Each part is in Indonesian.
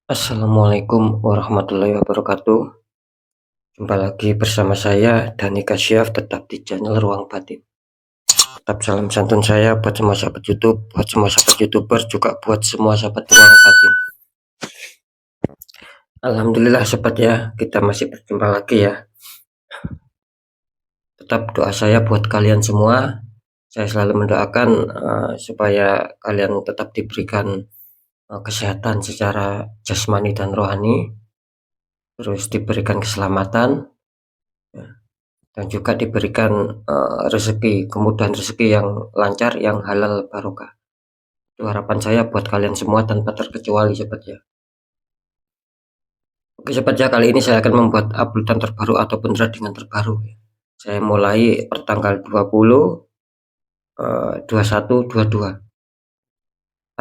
Assalamualaikum warahmatullahi wabarakatuh. Jumpa lagi bersama saya Dani Kasyaf, tetap di channel Ruang Batin. Tetap salam santun saya buat semua sahabat YouTube, buat semua sahabat YouTuber, juga buat semua sahabat Ruang Batin. Alhamdulillah sobat ya, kita masih berjumpa lagi ya. Tetap doa saya buat kalian semua. Saya selalu mendoakan supaya kalian tetap diberikan kesehatan secara jasmani dan rohani, terus diberikan keselamatan, dan juga diberikan rezeki, kemudahan rezeki yang lancar, yang halal barokah. Itu harapan saya buat kalian semua tanpa terkecuali sobat ya. Oke sobat ya, kali ini saya akan membuat uploadan terbaru ataupun tradingan terbaru. Saya mulai pertanggal 20, 21, 22.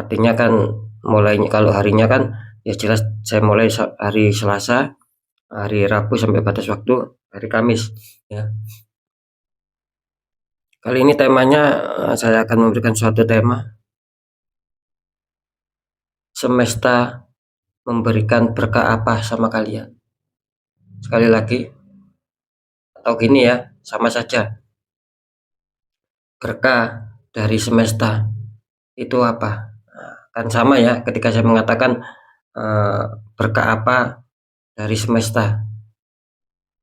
Artinya kan mulainya, kalau harinya kan ya jelas saya mulai hari Selasa, hari Rabu sampai batas waktu hari Kamis ya. Kali ini temanya saya akan memberikan suatu tema, semesta memberikan berkah apa sama kalian. Sekali lagi, atau gini ya, sama saja, berkah dari semesta itu apa? Kan sama ya, ketika saya mengatakan berkah apa dari semesta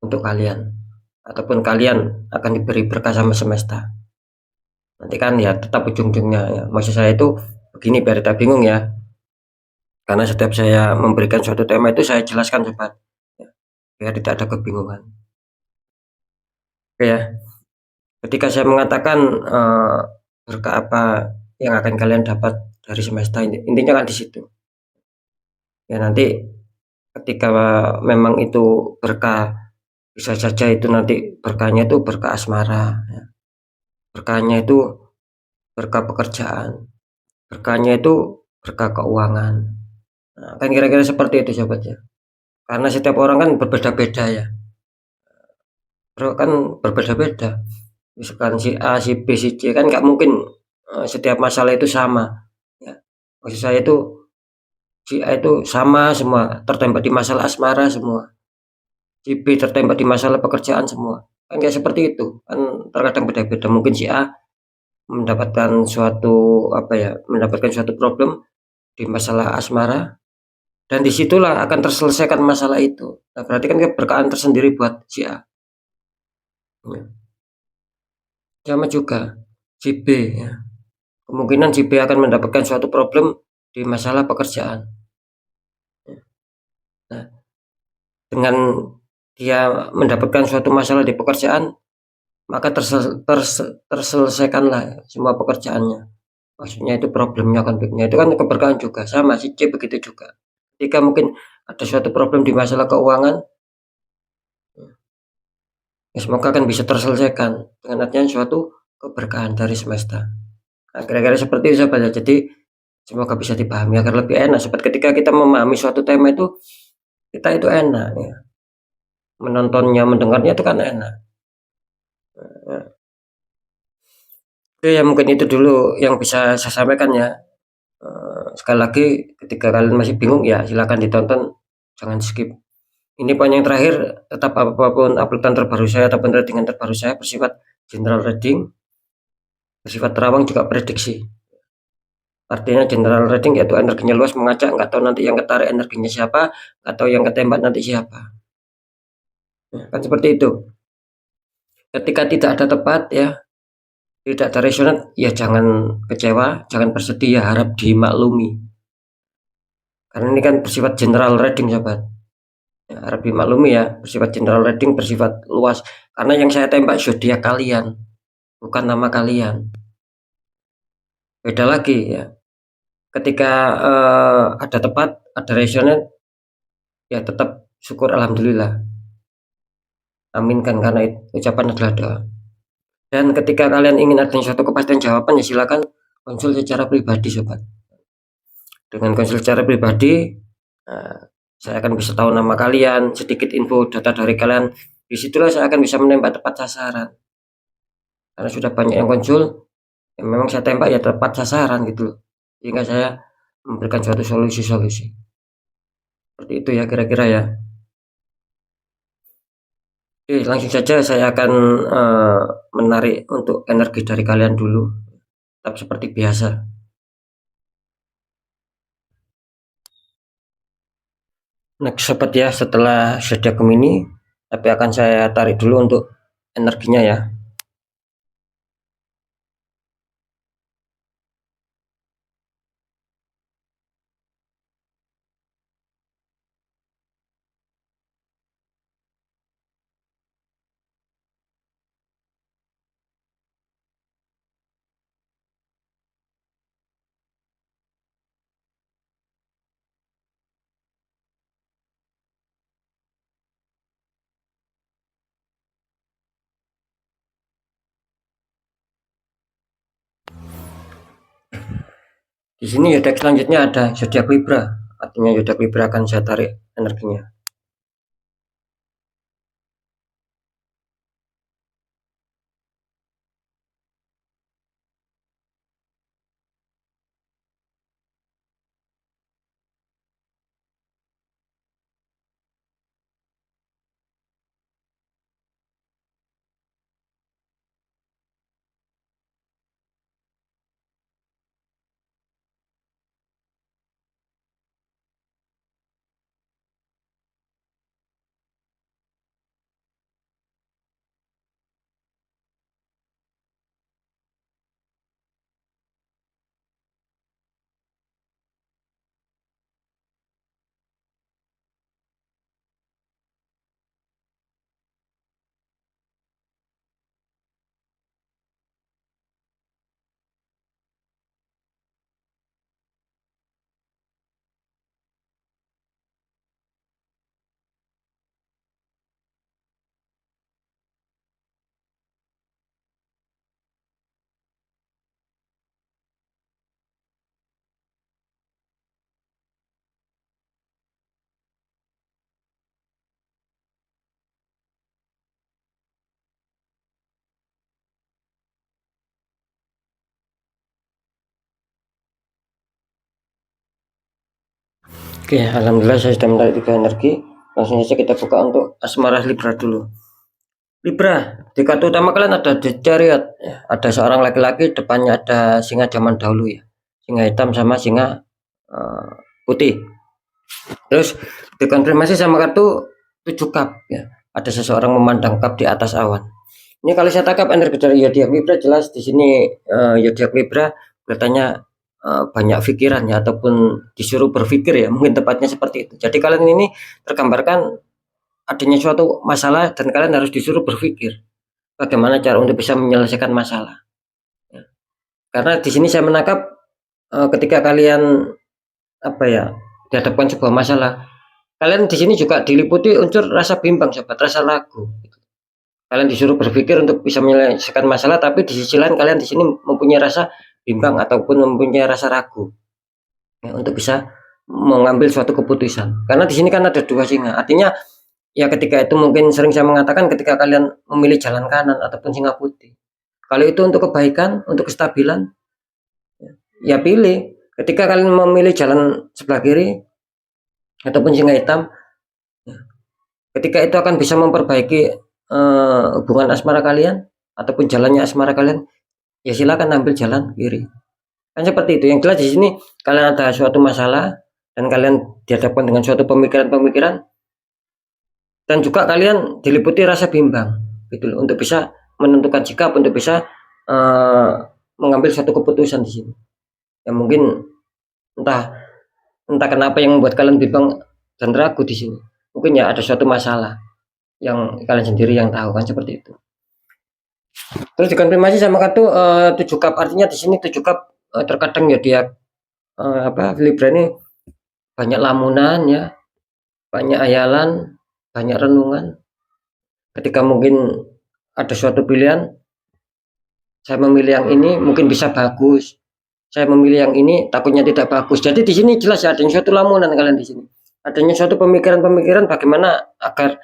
untuk kalian, ataupun kalian akan diberi berkah sama semesta. Nanti kan ya tetap ujung-ujungnya ya. Maksud saya itu begini, biar tidak bingung ya. Karena setiap saya memberikan suatu tema itu saya jelaskan sobat, ya, biar tidak ada kebingungan. Oke ya, ketika saya mengatakan berkah apa yang akan kalian dapat dari semesta, intinya kan di situ. Ya nanti ketika memang itu berkah, bisa saja itu nanti berkahnya itu berkah asmara, ya. Berkahnya itu berkah pekerjaan, berkahnya itu berkah keuangan. Nah, kan kira-kira seperti itu sobat ya. Karena setiap orang kan berbeda-beda ya. Bro kan berbeda-beda. Misalkan si A, si B, si C kan nggak mungkin setiap masalah itu sama. Ya. Maksud saya itu si A itu sama semua, tertembak di masalah asmara semua. Si B tertembak di masalah pekerjaan semua. Kan kayak seperti itu. Kan terkadang beda-beda. Mungkin si A mendapatkan suatu mendapatkan suatu problem di masalah asmara, dan disitulah akan terselesaikan masalah itu. Nah, berarti kan keberkahan tersendiri buat si A. Ya. Sama juga si B ya. Kemungkinan si B akan mendapatkan suatu problem di masalah pekerjaan. Nah, dengan dia mendapatkan suatu masalah di pekerjaan, maka terselesaikanlah semua pekerjaannya. Maksudnya itu problemnya, konfliknya itu kan keberkahan juga. Sama si C begitu juga. Ketika mungkin ada suatu problem di masalah keuangan, ya semoga akan bisa terselesaikan dengan adanya suatu keberkahan dari semesta. Nah, kira-kira seperti itu sobat ya. Jadi semoga bisa dipahami agar lebih enak sobat. Ketika kita memahami suatu tema itu, kita itu enak ya. Menontonnya, mendengarnya itu kan enak. Oke ya, mungkin itu dulu yang bisa saya sampaikan ya. Sekali lagi, ketika kalian masih bingung ya silakan ditonton, jangan skip. Ini poin yang terakhir, tetap apapun uploadan terbaru saya ataupun ratingan terbaru saya bersifat general reading, bersifat terawang juga prediksi. Artinya general reading yaitu energinya luas, mengajak, nggak tahu nanti yang ketarik energinya siapa, atau yang ketembak nanti siapa. Ya, kan seperti itu. Ketika tidak ada tepat ya, tidak ada resonat, ya jangan kecewa, jangan bersedih, ya harap dimaklumi. Karena ini kan bersifat general reading sobat. Ya, harap dimaklumi ya, bersifat general reading, bersifat luas. Karena yang saya tembak zodiak kalian, bukan nama kalian. Beda lagi ya. Ketika ada tepat, ada resonat, ya tetap syukur alhamdulillah. Aminkan, karena ucapan adalah doa. Dan ketika kalian ingin adanya suatu kepastian jawaban, ya silakan konsul secara pribadi sobat. Dengan konsul secara pribadi, saya akan bisa tahu nama kalian, sedikit info data dari kalian. Disitulah saya akan bisa menembak tepat sasaran. Karena sudah banyak yang konsul, yang memang saya tembak ya tepat sasaran gitu loh. Sehingga saya memberikan suatu solusi-solusi. Seperti itu ya kira-kira ya. Oke, langsung saja saya akan menarik untuk energi dari kalian dulu, tetap seperti biasa. Next sobat ya, setelah zodiak Gemini, tapi akan saya tarik dulu untuk energinya ya. Di sini zodiak selanjutnya ada zodiak Libra, artinya zodiak Libra akan saya tarik energinya. Oke, alhamdulillah saya sudah menarik 3 energi. Langsung saja kita buka untuk asmara Libra dulu. Libra, di kartu utama kalian ada The Chariot, ada seorang laki-laki, depannya ada singa zaman dahulu ya, singa hitam sama singa putih. Terus dikonfirmasi sama kartu 7 cup ya, ada seseorang memandang cup di atas awan. Ini kalau saya tangkap energi dari zodiak Libra, jelas di sini zodiak Libra katanya banyak pikiran ya, ataupun disuruh berpikir ya, mungkin tepatnya seperti itu. Jadi kalian ini tergambarkan adanya suatu masalah dan kalian harus disuruh berpikir bagaimana cara untuk bisa menyelesaikan masalah. Ya. Karena di sini saya menangkap ketika kalian dihadapkan sebuah masalah, kalian di sini juga diliputi unsur rasa bimbang, sobat, rasa ragu. Kalian disuruh berpikir untuk bisa menyelesaikan masalah, tapi di sisi lain kalian di sini mempunyai rasa bimbang ataupun mempunyai rasa ragu ya, untuk bisa mengambil suatu keputusan. Karena di sini kan ada 2 singa, artinya ya ketika itu mungkin sering saya mengatakan ketika kalian memilih jalan kanan ataupun singa putih, kalau itu untuk kebaikan, untuk kestabilan, ya pilih. Ketika kalian memilih jalan sebelah kiri ataupun singa hitam, ketika itu akan bisa memperbaiki hubungan asmara kalian ataupun jalannya asmara kalian, ya silakan ambil jalan kiri. Kan seperti itu. Yang jelas di sini kalian ada suatu masalah dan kalian dihadapkan dengan suatu pemikiran-pemikiran, dan juga kalian diliputi rasa bimbang gitu loh, untuk bisa menentukan sikap, untuk bisa mengambil suatu keputusan di sini. Ya mungkin entah kenapa yang membuat kalian bimbang dan ragu di sini. Mungkin ya ada suatu masalah yang kalian sendiri yang tahu, kan seperti itu. Terus dikonfirmasi sama kartu 7 cup, artinya di sini 7 cup terkadang ya dia Libra ini banyak lamunan ya, banyak hayalan, banyak renungan. Ketika mungkin ada suatu pilihan, saya memilih yang ini mungkin bisa bagus, saya memilih yang ini takutnya tidak bagus. Jadi di sini jelas ya adanya suatu lamunan kalian di sini. Adanya suatu pemikiran-pemikiran bagaimana agar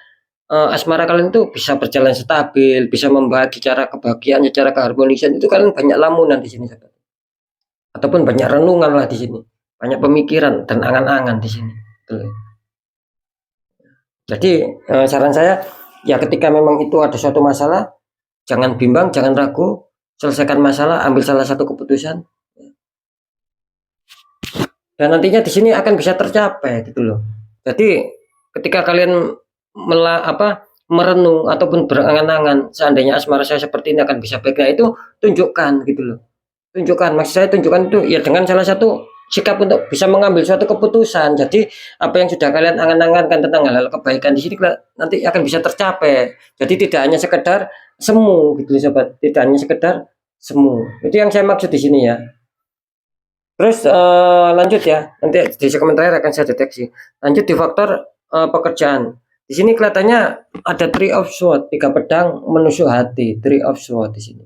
asmara kalian itu bisa berjalan stabil, bisa membagi cara kebahagiaan, cara keharmonisan, itu kalian banyak lamunan di sini, ataupun banyak renungan lah di sini, banyak pemikiran dan angan-angan di sini. Betul. Jadi saran saya ya ketika memang itu ada suatu masalah, jangan bimbang, jangan ragu, selesaikan masalah, ambil salah satu keputusan, dan nantinya di sini akan bisa tercapai gitu loh. Jadi ketika kalian merenung ataupun berangan-angan seandainya asmara saya seperti ini akan bisa baik, nah itu tunjukkan gitu loh. Tunjukkan, maksud saya tunjukkan itu ya dengan salah satu sikap untuk bisa mengambil suatu keputusan. Jadi apa yang sudah kalian angan-angankan tentang hal-hal kebaikan di sini nanti akan bisa tercapai. Jadi tidak hanya sekedar semu gitu sobat, tidak hanya sekedar semu. Itu yang saya maksud di sini ya. Terus lanjut ya, nanti di segmen terakhir akan saya deteksi. Lanjut di faktor pekerjaan. Di sini kelihatannya ada Three of Swords, 3 pedang menusuk hati, Three of Swords di sini.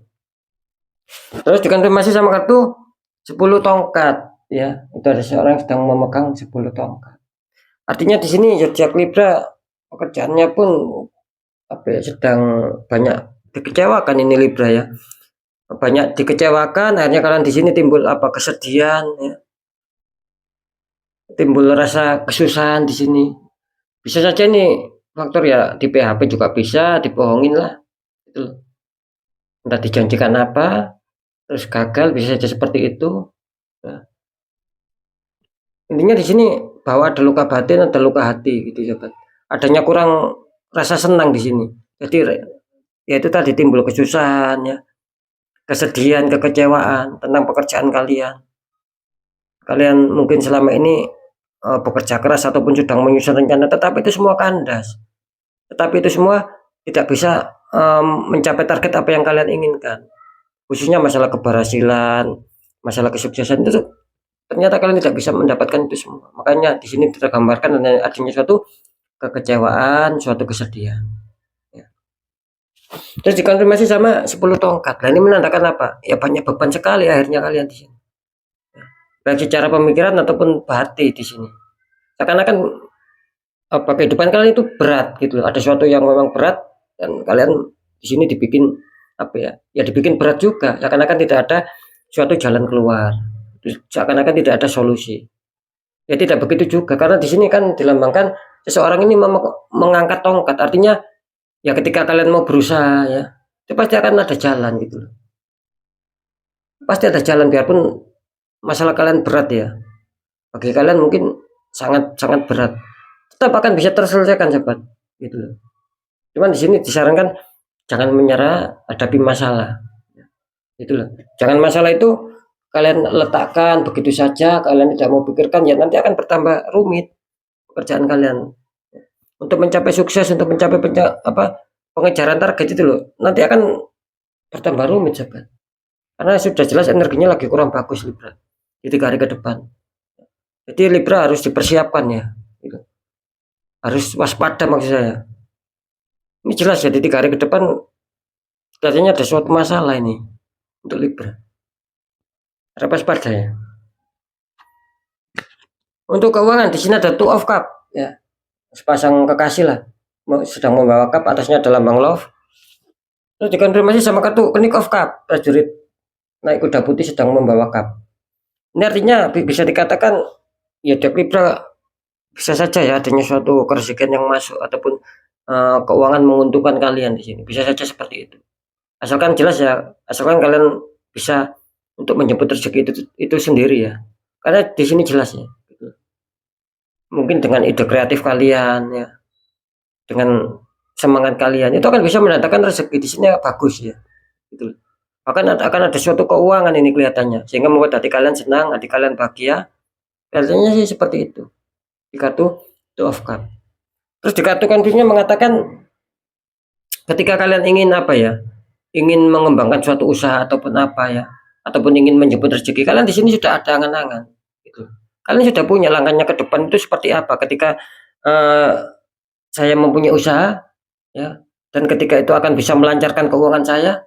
Terus dikonfirmasi sama kartu 10 tongkat ya. Itu ada seorang yang sedang memegang 10 tongkat. Artinya di sini zodiak Libra pekerjaannya pun sedang banyak dikecewakan ini Libra ya. Banyak dikecewakan, akhirnya kalian di sini timbul kesedihan ya. Timbul rasa kesusahan di sini. Bisa saja nih faktor ya di PHP juga bisa, dibohongin lah. Gitu. Entah dijanjikan apa, terus gagal, bisa saja seperti itu. Nah, intinya di sini bahwa ada luka batin, ada luka hati gitu sobat. Adanya kurang rasa senang di sini. Jadi ya itu tadi timbul kesusahan ya, kesedihan, kekecewaan tentang pekerjaan kalian. Kalian mungkin selama ini bekerja keras ataupun sedang menyusun rencana, tetapi itu semua kandas. Tetapi itu semua tidak bisa mencapai target apa yang kalian inginkan. Khususnya masalah keberhasilan, masalah kesuksesan itu ternyata kalian tidak bisa mendapatkan itu semua. Makanya di sini tergambarkan adanya suatu kekecewaan, suatu kesedihan. Ya. Terus dikonfirmasi sama 10 tongkat. Nah ini menandakan apa? Ya banyak beban sekali akhirnya kalian di sini. Baik secara pemikiran ataupun hati di sini. Seakan-akan kehidupan kalian itu berat gitu. Ada sesuatu yang memang berat dan kalian di sini dibikin ya dibikin berat juga. Seakan-akan tidak ada suatu jalan keluar. Seakan-akan tidak ada solusi. Ya tidak begitu juga karena di sini kan dilambangkan seseorang ini mengangkat tongkat. Artinya ya ketika kalian mau berusaha ya, itu pasti akan ada jalan gitu loh. Pasti ada jalan biarpun masalah kalian berat ya. Bagi kalian mungkin sangat berat. Tetap akan bisa terselesaikan sahabat gitu loh. Cuman di sini disarankan jangan menyerah hadapi masalah. Gitu loh. Jangan masalah itu kalian letakkan begitu saja, kalian tidak mau pikirkan ya nanti akan bertambah rumit pekerjaan kalian. Untuk mencapai sukses, untuk mencapai pengejaran target itu loh, nanti akan bertambah rumit sahabat. Karena sudah jelas energinya lagi kurang bagus Libra di 3 hari ke depan. Jadi Libra harus dipersiapkan ya. Gitu. Harus waspada maksud saya. Ini jelas ya di 3 hari ke depan katanya ada suatu masalah ini untuk Libra. Harap waspada ya. Untuk keuangan di sini ada Two of Cup ya. Sepasang kekasih lah sedang membawa cup, atasnya ada lambang love. Terus dikonfirmasi sama kartu Knight of Cup, prajurit naik kuda putih sedang membawa cup. Ini artinya bisa dikatakan ya Libra bisa saja ya adanya suatu kerezekian yang masuk ataupun keuangan menguntungkan kalian di sini. Bisa saja seperti itu. Asalkan jelas ya, asalkan kalian bisa untuk menjemput rezeki itu sendiri ya. Karena di sini jelas ya. Gitu. Mungkin dengan ide kreatif kalian ya, dengan semangat kalian itu akan bisa mendatangkan rezeki di sini bagus ya. Gitu. Akan ada suatu keuangan ini kelihatannya sehingga membuat hati kalian senang, hati kalian bahagia. Kelihatannya sih seperti itu. Di kartu Two of Cup. Terus di kartu konfliknya mengatakan ketika kalian ingin ingin mengembangkan suatu usaha ataupun ataupun ingin menjemput rezeki, kalian di sini sudah ada angan-angan gitu. Kalian sudah punya langkahnya ke depan itu seperti apa ketika saya mempunyai usaha ya, dan ketika itu akan bisa melancarkan keuangan saya.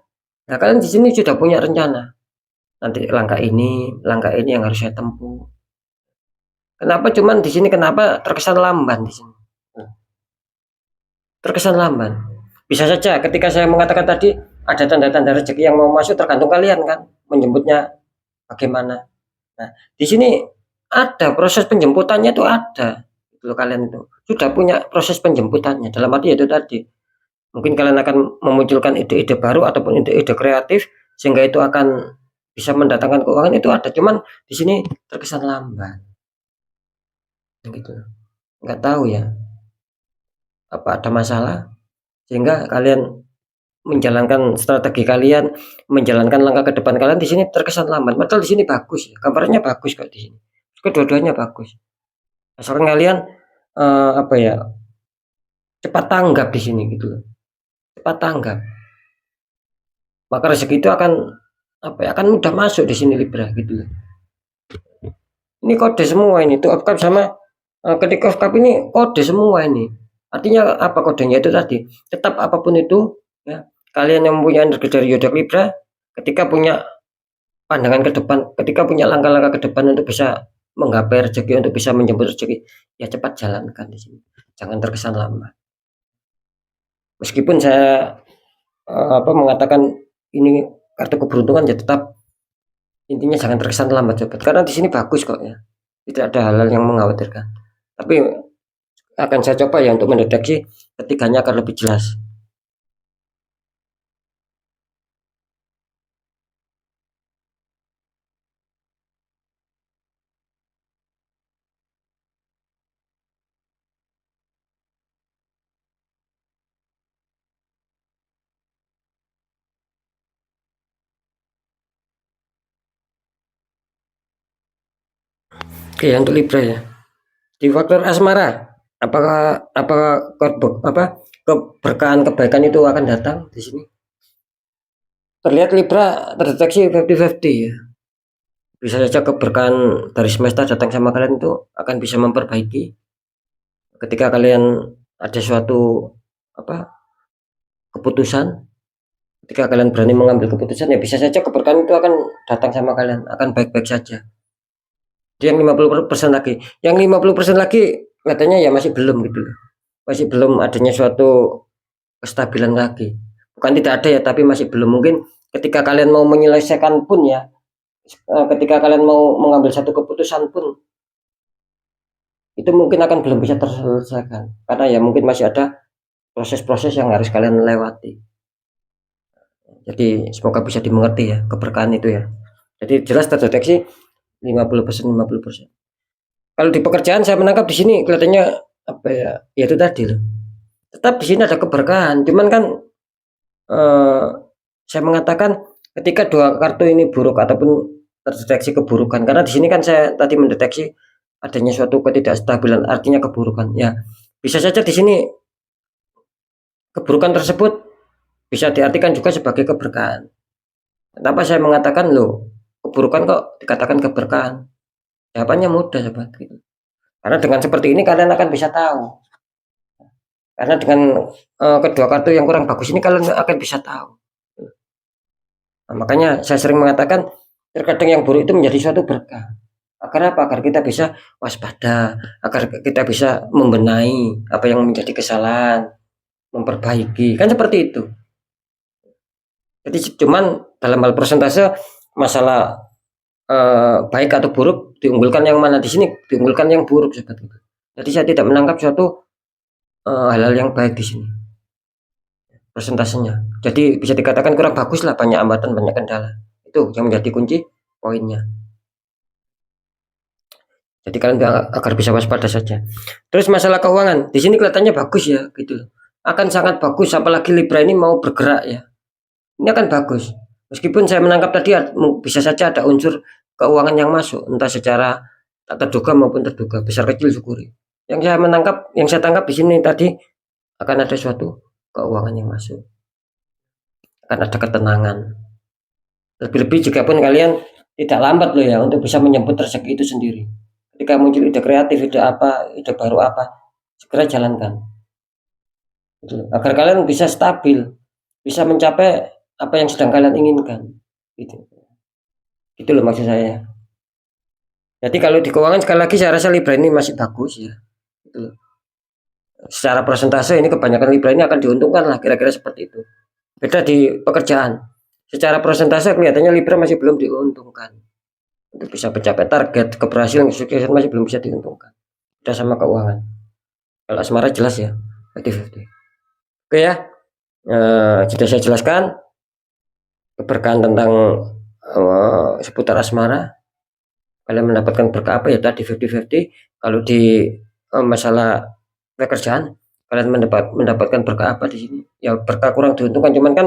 Nah, kalian di sini sudah punya rencana. Nanti langkah ini yang harus saya tempuh. Kenapa cuman di sini terkesan lamban di sini? Terkesan lamban. Bisa saja ketika saya mengatakan tadi ada tanda-tanda rezeki yang mau masuk, tergantung kalian kan menjemputnya bagaimana. Nah, di sini ada proses penjemputannya itu ada. Kalau kalian itu sudah punya proses penjemputannya, dalam arti itu tadi, mungkin kalian akan memunculkan ide-ide baru ataupun ide-ide kreatif sehingga itu akan bisa mendatangkan keuangan, itu ada, cuman di sini terkesan lambat gitu. Nggak tahu ya apa ada masalah sehingga kalian menjalankan strategi kalian, menjalankan langkah ke depan kalian di sini terkesan lambat. Padahal di sini bagus ya, gambarnya bagus kok di sini. Kedua-duanya bagus. Asalkan kalian apa ya, cepat tanggap di sini gitu loh. Cepat tanggap. Maka rezeki itu akan apa ya, akan mudah masuk di sini Libra gitu loh. Ini kode semua ini tuh cup sama ketika cup ini kode semua ini. Artinya apa kodenya itu tadi? Tetap apapun itu ya, kalian yang mempunyai energi dari zodiak Libra, ketika punya pandangan ke depan, ketika punya langkah-langkah ke depan untuk bisa menggapai rezeki, untuk bisa menjemput rezeki, ya cepat jalankan di sini. Jangan terkesan lama. Meskipun saya mengatakan ini kartu keberuntungan, ya tetap intinya jangan terkesan lambat cepat. Karena di sini bagus kok ya. Tidak ada hal-hal yang mengkhawatirkan. Tapi akan saya coba ya untuk mendeteksi ketiganya akan lebih jelas. Oke, untuk Libra ya. Di faktor asmara, apakah keberkahan kebaikan itu akan datang di sini? Terlihat Libra terdeteksi 50-50 ya. Bisa saja keberkahan dari semesta datang sama kalian itu akan bisa memperbaiki ketika kalian ada suatu keputusan, ketika kalian berani mengambil keputusan, ya bisa saja keberkahan itu akan datang sama kalian, akan baik-baik saja. Yang 50% lagi, yang 50% lagi katanya ya masih belum gitu loh. Masih belum adanya suatu kestabilan lagi. Bukan tidak ada ya, tapi masih belum. Mungkin ketika kalian mau menyelesaikan pun ya, ketika kalian mau mengambil satu keputusan pun, itu mungkin akan belum bisa terselesaikan. Karena ya mungkin masih ada proses-proses yang harus kalian lewati. Jadi semoga bisa dimengerti ya keberkahan itu ya. Jadi jelas terdeteksi 50%. Kalau di pekerjaan saya menangkap di sini kelihatannya apa ya? Ya itu tadi loh. Tetap di sini ada keberkahan. Cuman kan saya mengatakan ketika dua kartu ini buruk ataupun terdeteksi keburukan, karena di sini kan saya tadi mendeteksi adanya suatu ketidakstabilan, artinya keburukan. Ya, bisa saja di sini keburukan tersebut bisa diartikan juga sebagai keberkahan. Kenapa saya mengatakan loh, keburukan kok dikatakan keberkahan? Jawabannya mudah sobat gitu. Karena dengan seperti ini kalian akan bisa tahu. Karena dengan kedua kartu yang kurang bagus ini kalian akan bisa tahu. Nah, makanya saya sering mengatakan terkadang yang buruk itu menjadi suatu berkah. Agar apa? Agar kita bisa waspada, agar kita bisa membenahi apa yang menjadi kesalahan, memperbaiki. Kan seperti itu. Jadi cuman dalam hal persentase masalah baik atau buruk diunggulkan yang mana, di sini diunggulkan yang buruk seperti itu. Jadi saya tidak menangkap suatu hal-hal yang baik di sini persentasenya. Jadi bisa dikatakan kurang bagus lah, banyak hambatan, banyak kendala. Itu yang menjadi kunci poinnya. Jadi kalian agar bisa waspada saja. Terus masalah keuangan, di sini kelihatannya bagus ya, gitu loh. Akan sangat bagus, apalagi Libra ini mau bergerak ya. Ini akan bagus. Meskipun saya menangkap tadi bisa saja ada unsur keuangan yang masuk, entah secara tak terduga maupun terduga, besar kecil syukuri. Yang saya tangkap di sini tadi akan ada suatu keuangan yang masuk. Akan ada ketenangan. Lebih-lebih jika pun kalian tidak lambat loh ya untuk bisa menyambut rezeki itu sendiri. Ketika muncul ide kreatif, ide baru apa, segera jalankan. Agar kalian bisa stabil, bisa mencapai apa yang sedang kalian inginkan. Itu loh maksud saya. Jadi kalau di keuangan sekali lagi saya rasa Libra ini masih bagus ya. Gitu loh. Secara persentase ini kebanyakan Libra ini akan diuntungkan lah, kira-kira seperti itu. Beda di pekerjaan. Secara persentase kelihatannya Libra masih belum diuntungkan. Untuk bisa mencapai target keberhasilan kesuksesan masih belum bisa diuntungkan. udah sama keuangan. Kalau asmara jelas ya 50-50. Oke ya, sudah saya jelaskan keberkahan tentang seputar asmara. Kalian mendapatkan berkah apa ya tadi 50-50. Kalau di masalah pekerjaan, kalian mendapatkan berkah apa di sini? Ya berkah kurang diuntungkan, cuman kan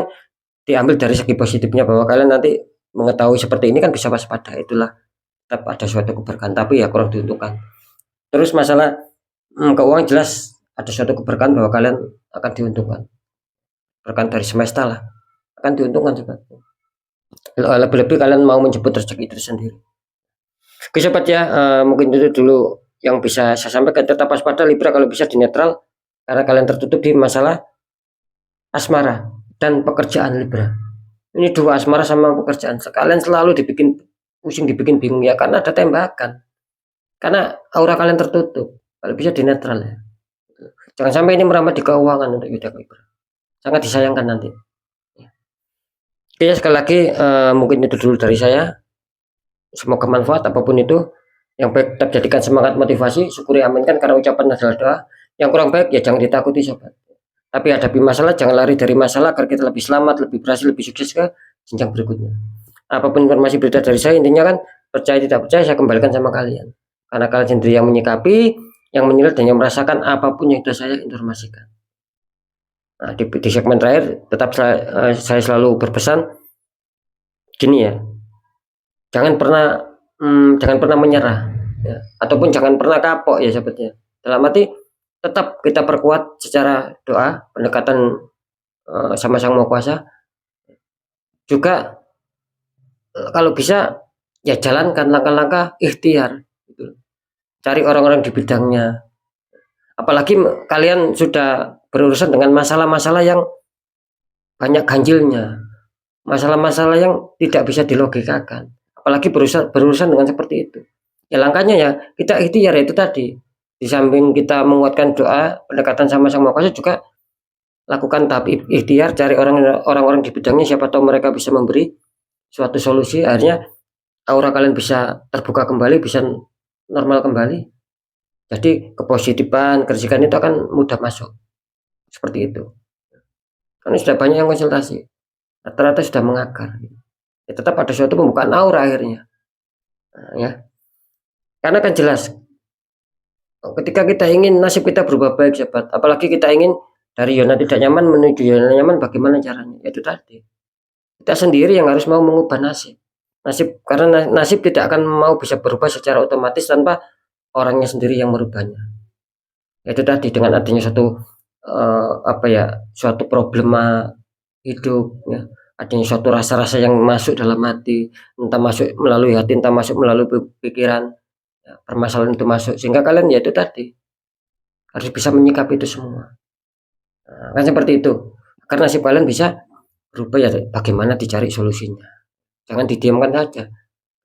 diambil dari segi positifnya bahwa kalian nanti mengetahui seperti ini kan bisa waspada, itulah tetap ada suatu keberkahan, tapi ya kurang diuntungkan. Terus masalah keuangan jelas ada suatu keberkahan bahwa kalian akan diuntungkan, berkah dari semesta lah, akan diuntungkan sobat. Lebih-lebih kalian mau menjemput rezeki itu sendiri. Oke sobat ya, mungkin itu dulu yang bisa saya sampaikan. Tetap waspada Libra kalau bisa di netral, karena kalian tertutup di masalah asmara dan pekerjaan Libra. Ini dua, asmara sama pekerjaan, sekalian selalu dibikin pusing, dibikin bingung ya, karena ada tembakan, karena aura kalian tertutup. Kalau bisa di netral ya, jangan sampai ini merambat di keuangan untuk Yuda Libra, sangat disayangkan nanti. Oke ya, sekali lagi mungkin itu dulu dari saya. Semoga manfaat apapun itu. Yang baik tetap jadikan semangat, motivasi, syukuri, aminkan, karena ucapan adalah doa. Yang kurang baik ya jangan ditakuti sobat, tapi hadapi masalah, jangan lari dari masalah, agar kita lebih selamat, lebih berhasil, lebih sukses ke jenjang berikutnya. Apapun informasi berita dari saya, intinya kan percaya tidak percaya saya kembalikan sama kalian, karena kalian sendiri yang menyikapi, yang menilai, dan yang merasakan apapun yang sudah saya informasikan. Nah, di segmen terakhir tetap saya selalu berpesan gini ya, jangan pernah menyerah ya, ataupun jangan pernah kapok ya sahabatnya. Dalam arti tetap kita perkuat secara doa, pendekatan sama Sang Maha Kuasa. Juga kalau bisa ya jalankan langkah-langkah ikhtiar gitu. Cari orang-orang di bidangnya. Apalagi kalian sudah berurusan dengan masalah-masalah yang banyak ganjilnya, masalah-masalah yang tidak bisa dilogikakan. Apalagi berurusan dengan seperti itu. Ya langkahnya ya kita ikhtiar, itu tadi. Di samping kita menguatkan doa, pendekatan sama Sang Maha Kuasa, juga lakukan tahap ikhtiar, cari orang-orang di bidangnya, siapa tahu mereka bisa memberi suatu solusi, akhirnya aura kalian bisa terbuka kembali, bisa normal kembali. Jadi kepositifan, kerjikan itu akan mudah masuk. Seperti itu. Karena sudah banyak yang konsultasi, rata-rata sudah mengakar. Ya, tetap ada suatu pembukaan aura akhirnya. Nah, ya. Karena kan jelas, ketika kita ingin nasib kita berubah baik sahabat, apalagi kita ingin dari zona tidak nyaman menuju zona nyaman, bagaimana caranya? Itu tadi. Kita sendiri yang harus mau mengubah nasib. Karena nasib tidak akan mau bisa berubah secara otomatis tanpa orangnya sendiri yang merubahnya. Itu tadi, dengan adanya suatu problema hidup ya, adanya suatu rasa-rasa yang masuk dalam hati, entah masuk melalui hati, entah masuk melalui pikiran ya, permasalahan itu masuk, sehingga kalian ya itu tadi harus bisa menyikapi itu semua. Nah, kan seperti itu, karena nasib kalian bisa berubah ya, bagaimana dicari solusinya, jangan didiamkan saja.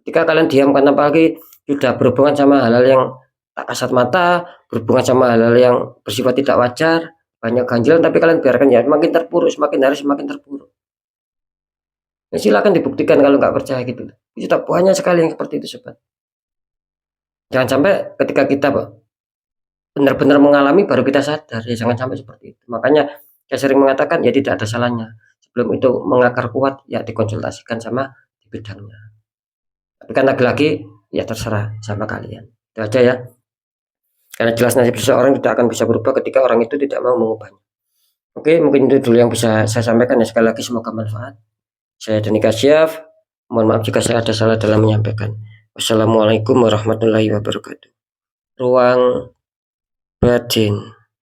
Ketika kalian diamkan, apalagi sudah berhubungan sama hal-hal yang tak kasat mata, berhubungan sama hal-hal yang bersifat tidak wajar, banyak ganjilan, tapi kalian biarkan ya makin terpuruk, semakin hari semakin terpuruk. Ya, silakan dibuktikan kalau nggak percaya gitu. Itu banyak sekali yang seperti itu sobat. Jangan sampai ketika kita benar-benar mengalami baru kita sadar, ya jangan sampai seperti itu. Makanya saya sering mengatakan ya tidak ada salahnya sebelum itu mengakar kuat ya dikonsultasikan sama di bidangnya. Tapi kan lagi-lagi ya terserah sama kalian. Itu aja ya. Karena jelas nasib seseorang tidak akan bisa berubah ketika orang itu tidak mau mengubahnya. Oke, mungkin itu dulu yang bisa saya sampaikan ya. Sekali lagi semoga manfaat. Saya Dani Kasyaf. Mohon maaf jika saya ada salah dalam menyampaikan. Wassalamualaikum warahmatullahi wabarakatuh. Ruang batin.